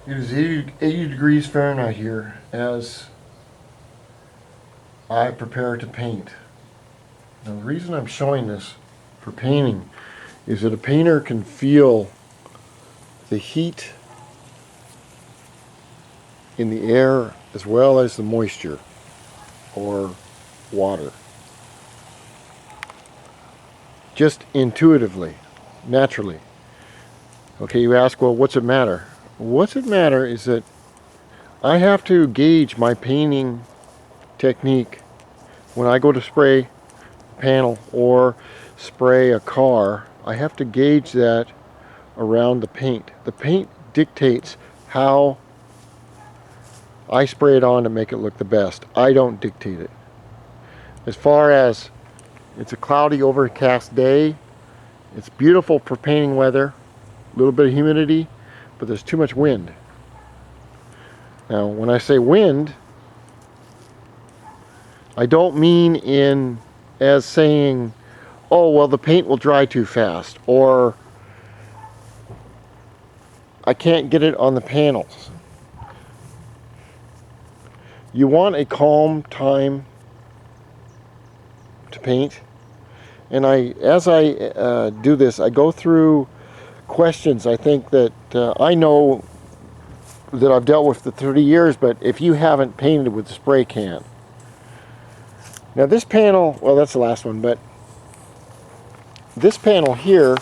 It is 80 degrees Fahrenheit here as I prepare to paint. Now the reason I'm showing this for painting is that a painter can feel the heat in the air as well as the moisture or water. Just intuitively, naturally. Okay, you ask, well, what's it matter? What's it matter is that I have to gauge my painting technique when I go to spray a panel or spray a car. I have to gauge that around the paint. The paint dictates how I spray it on to make it look the best. I don't dictate it. As far as it's a cloudy, overcast day, it's beautiful for painting weather, a little bit of humidity, but there's too much wind. Now, when I say wind, I don't mean in as saying, oh, well, the paint will dry too fast, or I can't get it on the panels. You want a calm time to paint, and as I do this, I go through questions I think that I know that I've dealt with for 30 years, but if you haven't painted with a spray can. Now this panel, well, that's the last one, but this panel here,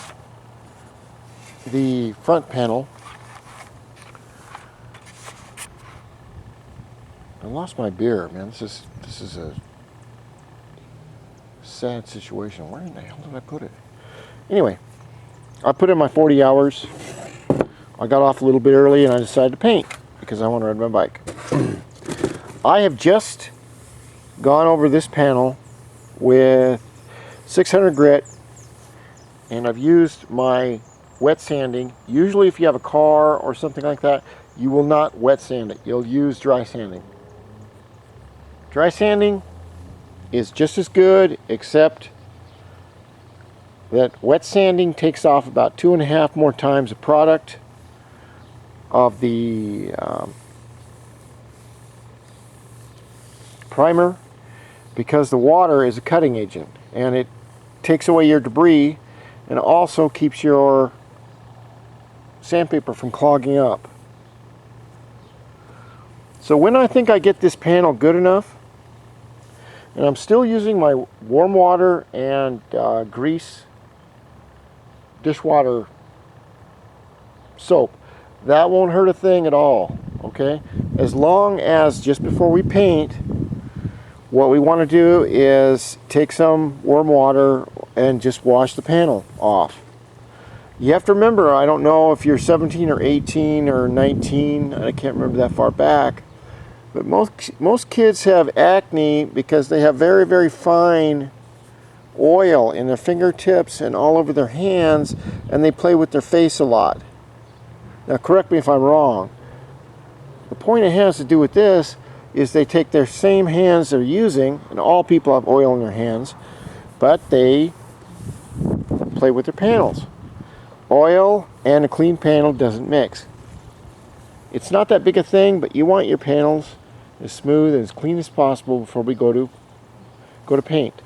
the front panel, I lost my beer, man. This is a sad situation. Where in the hell did I put it? Anyway, I put in my 40 hours. I got off a little bit early and I decided to paint because I want to ride my bike. I have just gone over this panel with 600 grit, and I've used my wet sanding. Usually if you have a car or something like that, you will not wet sand it. You'll use dry sanding. Dry sanding is just as good, except that wet sanding takes off about 2.5 more times the product of the primer, because the water is a cutting agent and it takes away your debris and also keeps your sandpaper from clogging up. So when I think I get this panel good enough, and I'm still using my warm water and grease dishwater soap, that won't hurt a thing at all, okay? As long as just before we paint, what we want to do is take some warm water and just wash the panel off. You have to remember, I don't know if you're 17 or 18 or 19, I can't remember that far back, but most kids have acne because they have very, very fine oil in their fingertips and all over their hands, and they play with their face a lot. Now correct me if I'm wrong. The point it has to do with this is they take their same hands they're using, and all people have oil in their hands, but they play with their panels. Oil and a clean panel doesn't mix. It's not that big a thing, but you want your panels as smooth and as clean as possible before we go to paint.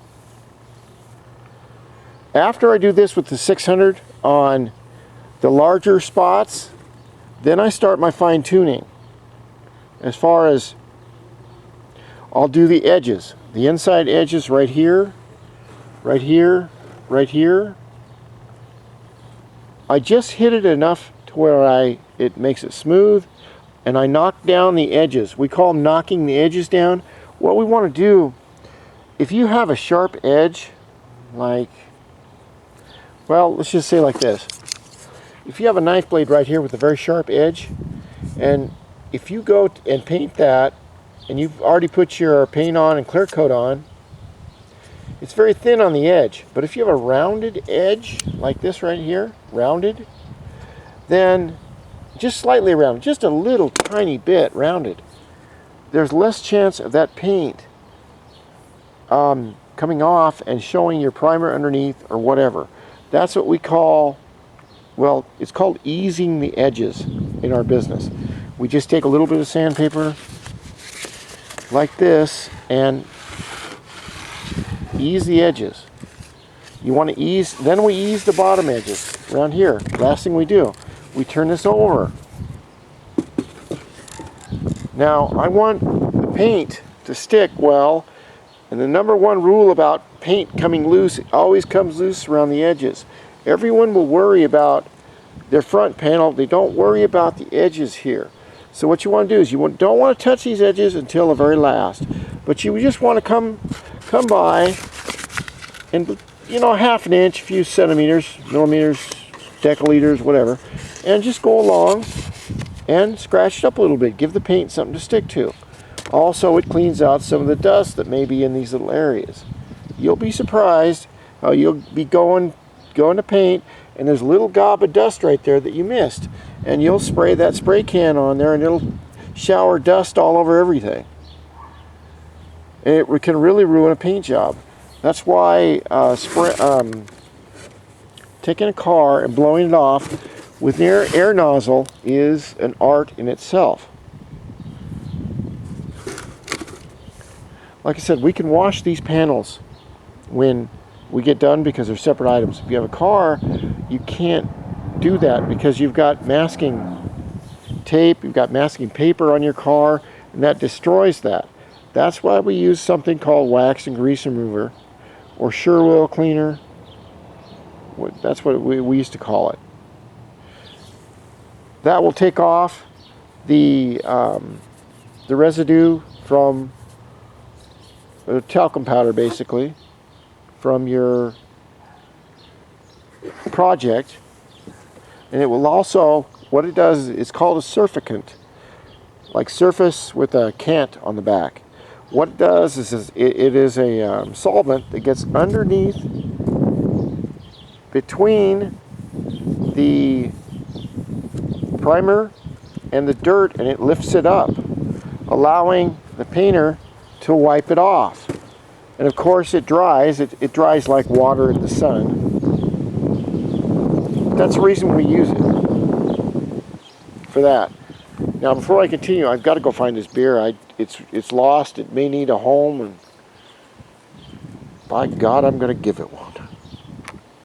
After I do this with the 600 on the larger spots, then I start my fine tuning. As far as I'll do the edges, the inside edges right here, right here, right here. I just hit it enough to where it makes it smooth, and I knock down the edges. We call them knocking the edges down. What we want to do, if you have a sharp edge, like, well, let's just say like this. If you have a knife blade right here with a very sharp edge, and if you go and paint that, and you've already put your paint on and clear coat on, it's very thin on the edge. But if you have a rounded edge, like this right here, rounded, then just slightly rounded, just a little tiny bit rounded, there's less chance of that paint coming off and showing your primer underneath or whatever. That's what we call, well, it's called easing the edges in our business. we just take a little bit of sandpaper like this and ease the edges. You want to ease, then we ease the bottom edges around here. Last thing we do, we turn this over. Now I want the paint to stick well, and the number one rule about paint coming loose, it always comes loose around the edges. Everyone will worry about their front panel, they don't worry about the edges here. So what you want to do is you don't want to touch these edges until the very last, but you just want to come by and, you know, half an inch, a few centimeters, millimeters, deciliters, whatever, and just go along and scratch it up a little bit. Give the paint something to stick to. Also, it cleans out some of the dust that may be in these little areas. You'll be surprised how you'll be going to paint and there's a little gob of dust right there that you missed, and you'll spray that spray can on there and it'll shower dust all over everything, and it can really ruin a paint job. That's why taking a car and blowing it off with an air nozzle is an art in itself. Like I said, we can wash these panels when we get done because they're separate items. If you have a car, you can't do that because you've got masking tape, you've got masking paper on your car, and that destroys that. That's why we use something called wax and grease remover, or sure oil cleaner. That's what we used to call it. That will take off the residue from the talcum powder, basically, from your project, and it will also, what it does, it's called a surfactant, like surface with a cant on the back. What it does is it is a solvent that gets underneath, between the primer and the dirt, and it lifts it up, allowing the painter to wipe it off. And of course it dries. It dries like water in the sun. That's the reason we use it, for that. Now before I continue, I've got to go find this beer. It's lost. It may need a home, and by God, I'm going to give it one.